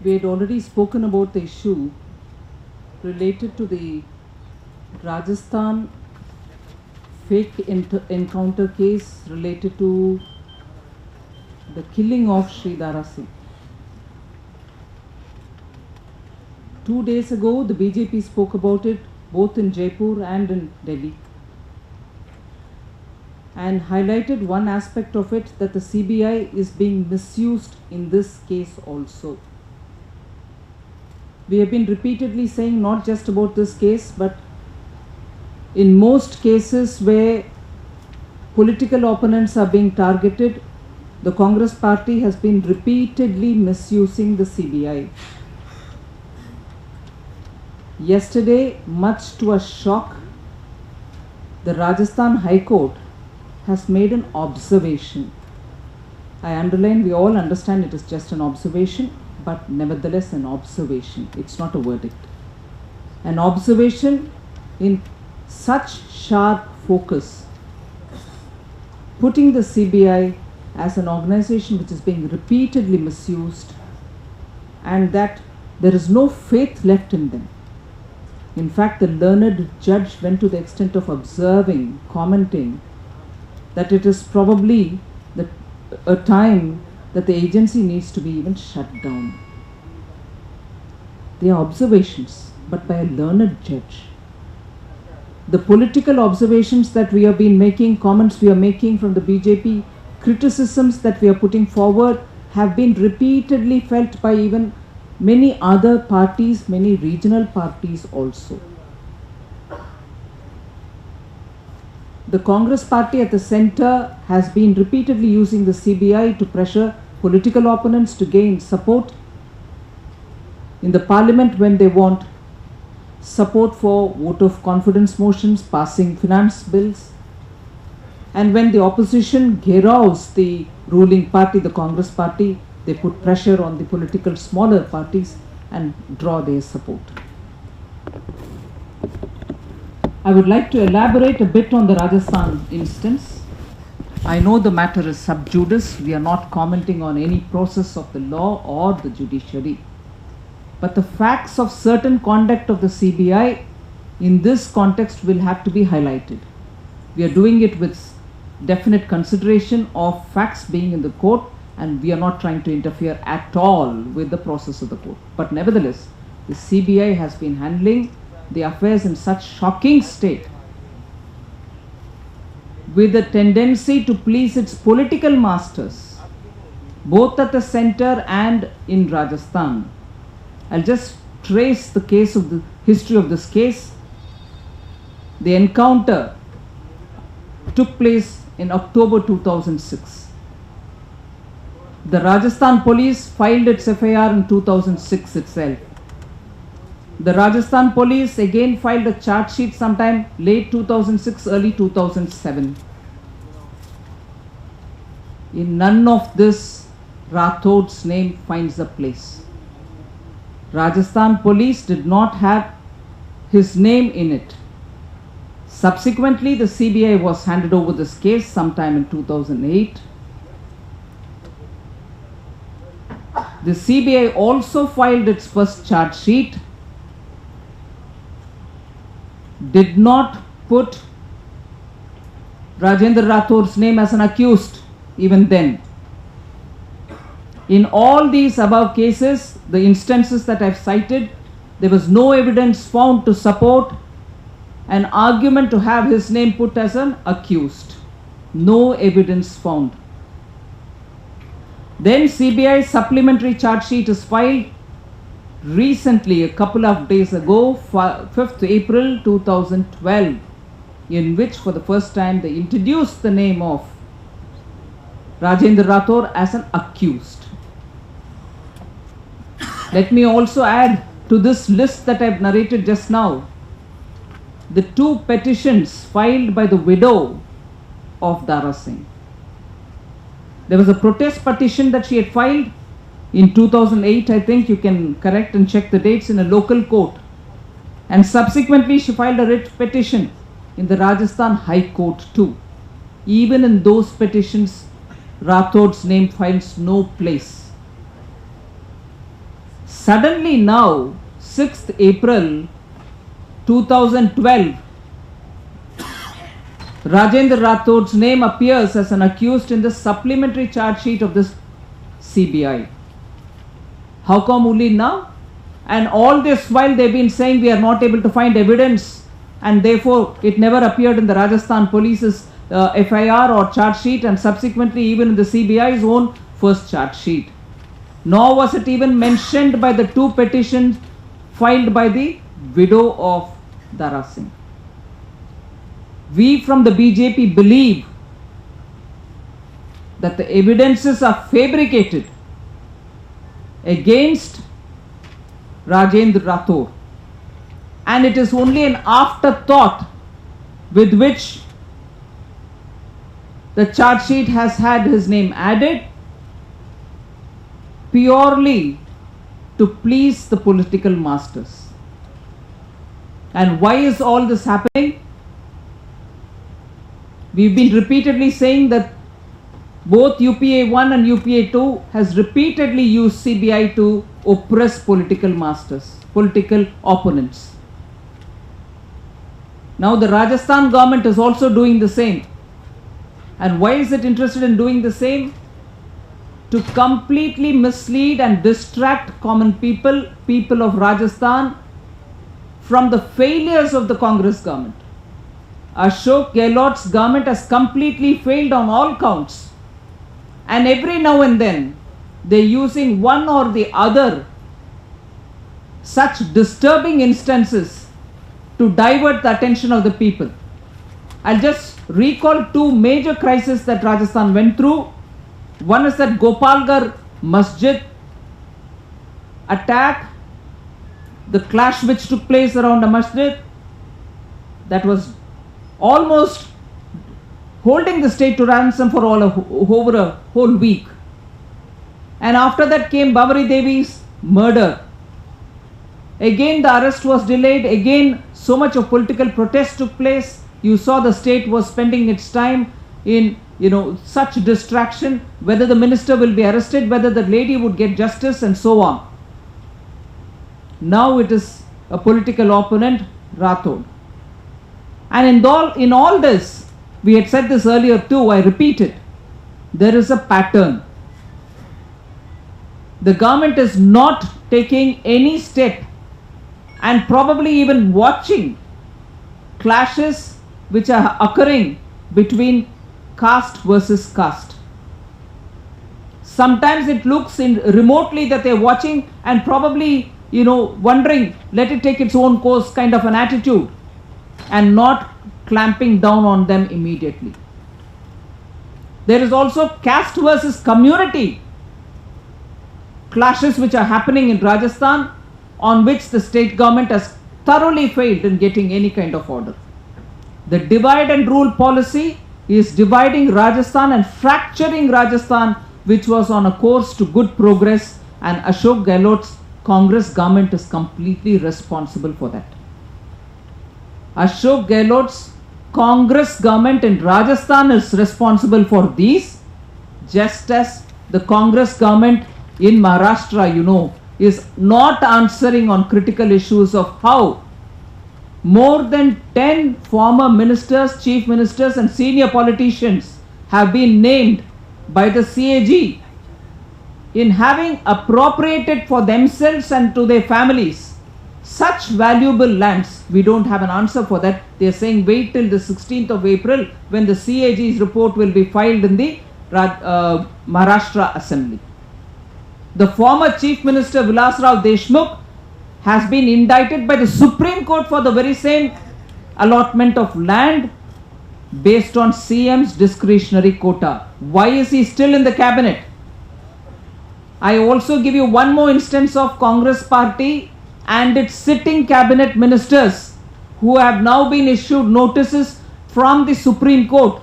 We had already spoken about the issue related to the Rajasthan fake encounter case related to the killing of Sri Dara Singh. 2 days ago, the BJP spoke about it both in Jaipur and in Delhi and highlighted one aspect of it, that the CBI is being misused in this case also. We have been repeatedly saying not just about this case, but in most cases where political opponents are being targeted, the Congress party has been repeatedly misusing the CBI. Yesterday, much to a shock, the Rajasthan High Court has made an observation. I underline, we all understand it is just an observation, but nevertheless an observation. It's not a verdict. An observation in such sharp focus, putting the CBI as an organization which is being repeatedly misused, and that there is no faith left in them. In fact, the learned judge went to the extent of observing, commenting, that it is probably a time that the agency needs to be even shut down. They are observations, but by a learned judge. The political observations that we have been making, comments we are making from the BJP, criticisms that we are putting forward have been repeatedly felt by even many other parties, many regional parties also. The Congress party at the center has been repeatedly using the CBI to pressure political opponents to gain support in the parliament when they want support for vote of confidence motions, passing finance bills, and when the opposition geraws the ruling party, the Congress party, they put pressure on the political smaller parties and draw their support. I would like to elaborate a bit on the Rajasthan instance. I know the matter is sub judice. We are not commenting on any process of the law or the judiciary. But the facts of certain conduct of the CBI in this context will have to be highlighted. We are doing it with definite consideration of facts being in the court, and we are not trying to interfere at all with the process of the court. But nevertheless, the CBI has been handling the affairs in such shocking state, with a tendency to please its political masters, both at the center and in Rajasthan. I'll just trace the case of the history of this case. The encounter took place in October 2006. The Rajasthan police filed its FIR in 2006 itself. The Rajasthan police again filed a charge sheet sometime late 2006, early 2007. In none of this, Rathod's name finds a place. Rajasthan police did not have his name in it. Subsequently, the CBI was handed over this case sometime in 2008. The CBI also filed its first charge sheet, did not put Rajendra Rathod's name as an accused even then. In all these above cases, the instances that I've cited, there was no evidence found to support an argument to have his name put as an accused. No evidence found. Then CBI supplementary charge sheet is filed recently, a couple of days ago, 5th April 2012, in which for the first time they introduced the name of Rajendra Rathod as an accused. Let me also add to this list that I've narrated just now, the 2 petitions filed by the widow of Dara Singh. There was a protest petition that she had filed in 2008, I think. You can correct and check the dates, in a local court. And subsequently she filed a writ petition in the Rajasthan High Court too. Even in those petitions, Rathod's name finds no place. Suddenly now, 6th April 2012, Rajendra Rathod's name appears as an accused in the supplementary charge sheet of this CBI. How come only now? And all this while they've been saying we are not able to find evidence, and therefore it never appeared in the Rajasthan police's FIR or charge sheet, and subsequently even in the CBI's own first charge sheet. Nor was it even mentioned by the two petitions filed by the widow of Dara Singh. We from the BJP believe that the evidences are fabricated against Rajendra Rathod, and it is only an afterthought with which the charge sheet has had his name added, purely to please the political masters. And why is all this happening? We've been repeatedly saying that both UPA 1 and UPA 2 has repeatedly used CBI to oppress political masters, political opponents. Now the Rajasthan government is also doing the same. And why is it interested in doing the same? To completely mislead and distract common people of Rajasthan from the failures of the Congress government. Ashok Gehlot's government has completely failed on all counts. And every now and then, they're using one or the other such disturbing instances to divert the attention of the people. I'll just recall two major crises that Rajasthan went through. One is that Gopalgarh Masjid attack, the clash which took place around a masjid that was almost holding the state to ransom for over a whole week. And after that came Babari Devi's murder. Again the arrest was delayed, again so much of political protest took place. You saw the state was spending its time in such distraction, whether the minister will be arrested, whether the lady would get justice, and so on. Now it is a political opponent, Rathod. And in all this, we had said this earlier too, I repeat it, there is a pattern. The government is not taking any step and probably even watching clashes which are occurring between caste versus caste. Sometimes it looks remotely that they're watching and probably, wondering, let it take its own course kind of an attitude, and not clamping down on them immediately. There is also caste versus community clashes which are happening in Rajasthan, on which the state government has thoroughly failed in getting any kind of order. The divide and rule policy is dividing Rajasthan and fracturing Rajasthan, which was on a course to good progress, and Ashok Gehlot's Congress government is completely responsible for that. Ashok Gehlot's Congress government in Rajasthan is responsible for these, just as the Congress government in Maharashtra, is not answering on critical issues of how more than 10 former ministers, chief ministers and senior politicians have been named by the CAG in having appropriated for themselves and to their families such valuable lands. We don't have an answer for that. They are saying wait till the 16th of April when the CAG's report will be filed in the Maharashtra Assembly. The former Chief Minister Vilasrao Deshmukh has been indicted by the Supreme Court for the very same allotment of land based on CM's discretionary quota. Why is he still in the cabinet? I also give you one more instance of Congress party and its sitting cabinet ministers who have now been issued notices from the Supreme Court.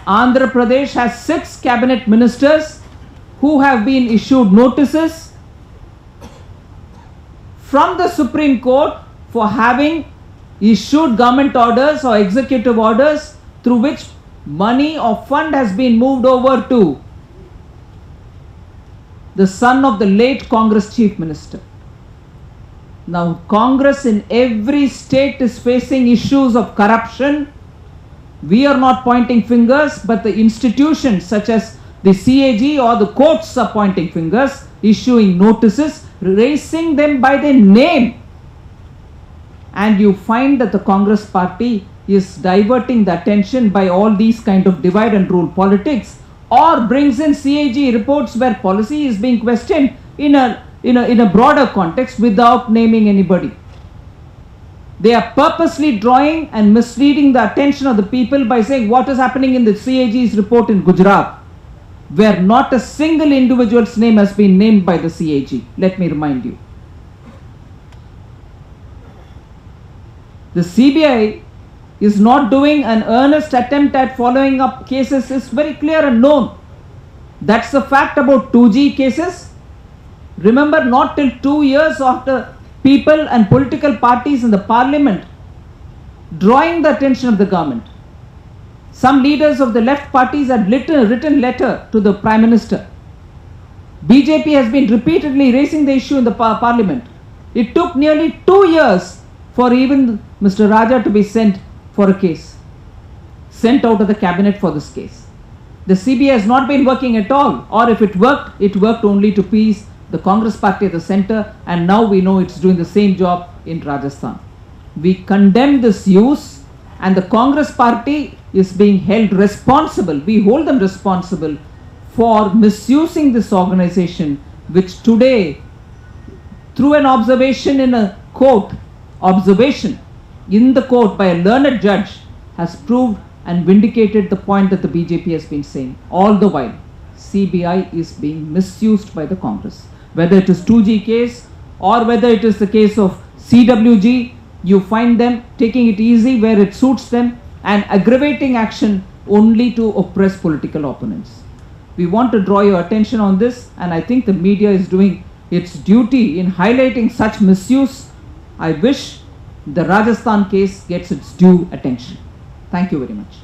Andhra Pradesh has 6 cabinet ministers who have been issued notices from the Supreme Court for having issued government orders or executive orders through which money or fund has been moved over to the son of the late Congress Chief Minister. Now, Congress in every state is facing issues of corruption. We are not pointing fingers, but the institutions such as the CAG or the courts are pointing fingers, issuing notices, raising them by their name. And you find that the Congress party is diverting the attention by all these kind of divide and rule politics, or brings in CAG reports where policy is being questioned in a broader context without naming anybody. They are purposely drawing and misleading the attention of the people by saying what is happening in the CAG's report in Gujarat, where not a single individual's name has been named by the CAG. Let me remind you. The CBI is not doing an earnest attempt at following up cases. Is very clear and known. That's the fact about 2G cases. Remember, not till 2 years after people and political parties in the parliament drawing the attention of the government, some leaders of the left parties had written letter to the Prime Minister. BJP has been repeatedly raising the issue in the parliament. It took nearly 2 years for even Mr. Raja to be sent for a case, sent out of the cabinet for this case. The CBI has not been working at all, or if it worked only to please the Congress party at the center, and now we know it's doing the same job in Rajasthan. We condemn this use, and the Congress party is being held responsible. We hold them responsible for misusing this organization, which today, through an observation in a court, in the court by a learned judge, has proved and vindicated the point that the BJP has been saying. All the while, CBI is being misused by the Congress. Whether it is 2G case or whether it is the case of CWG, you find them taking it easy where it suits them and aggravating action only to oppress political opponents. We want to draw your attention on this, and I think the media is doing its duty in highlighting such misuse. I wish the Rajasthan case gets its due attention. Thank you very much.